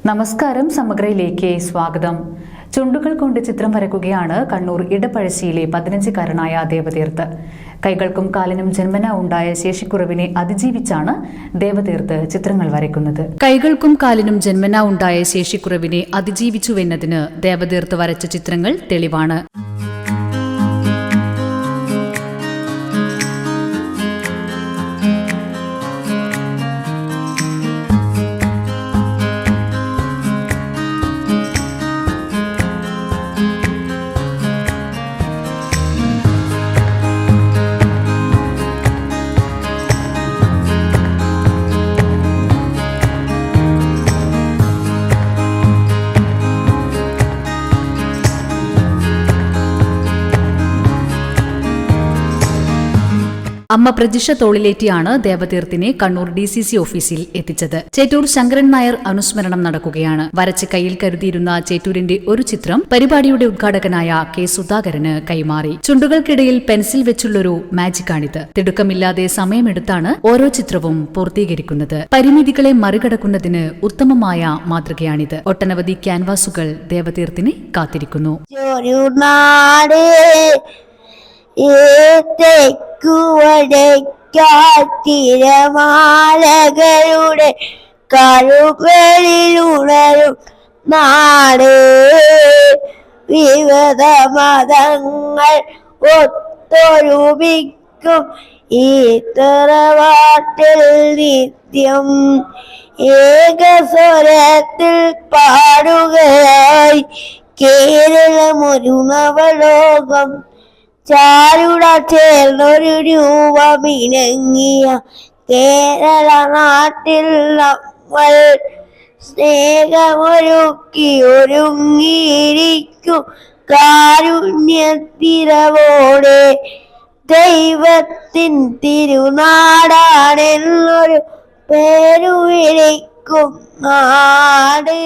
നമസ്കാരം, സമഗ്രയിലേക്ക് സ്വാഗതം. ചുണ്ടുകൾ കൊണ്ട് ചിത്രം വരയ്ക്കുകയാണ് കണ്ണൂർ ഇടപ്പഴശ്ശിയിലെ 15-കാരനായ ദേവതീർത്ത്. കൈകൾക്കും കാലിനും ജന്മനാ ഉണ്ടായ ശേഷിക്കുറവിനെ അതിജീവിച്ചാണ് ദേവതീർത്ത് ചിത്രങ്ങൾ വരയ്ക്കുന്നത്. കൈകൾക്കും കാലിനും ജന്മനാ ഉണ്ടായ ശേഷിക്കുറവിനെ അതിജീവിച്ചുവെന്നതിന് ദേവതീർത്ത് വരച്ച ചിത്രങ്ങൾ തെളിവാണ്. അമ്മ പ്രജിഷ തോളിലേറ്റിയാണ് ദേവതീർത്തിനെ കണ്ണൂർ DCC ഓഫീസിൽ എത്തിച്ചത്. ചേറ്റൂർ ശങ്കരൻ നായർ അനുസ്മരണം നടക്കുകയാണ്. വരച്ച് കയ്യിൽ കരുതിയിരുന്ന ചേറ്റൂരിന്റെ ഒരു ചിത്രം പരിപാടിയുടെ ഉദ്ഘാടകനായ K. സുധാകരന് കൈമാറി. ചുണ്ടുകൾക്കിടയിൽ പെൻസിൽ വെച്ചുള്ളൊരു മാജിക്കാണിത്. തിടുക്കമില്ലാതെ സമയമെടുത്താണ് ഓരോ ചിത്രവും പൂർത്തീകരിക്കുന്നത്. പരിമിതികളെ മറികടക്കുന്നതിന് ഉത്തമമായ മാതൃകയാണിത്. ഒട്ടനവധി ക്യാൻവാസുകൾ ദേവതീർത്തിനെ കാത്തിരിക്കുന്നു. തിരമാലകളുടെ കരുകളിലുണരും നാട്, വിവിധ മതങ്ങൾ ഒത്തൊരുമിക്കും ഈ തറവാട്ടിൽ നിത്യം ഏകസ്വരത്തിൽ പാടുകയായി കേരളമൊരു നവലോകം. ചാരുട ചേർന്നൊരു രൂപമിണങ്ങിയ കേരള നാട്ടിൽ നമ്മൾ സ്നേഹമൊരുക്കി ഒരുങ്ങിയിരിക്കും കാരുണ്യത്തിരവോടെ. ദൈവത്തിൻ തിരുനാടാണെന്നൊരു പേരു വിളിക്കും നാട്.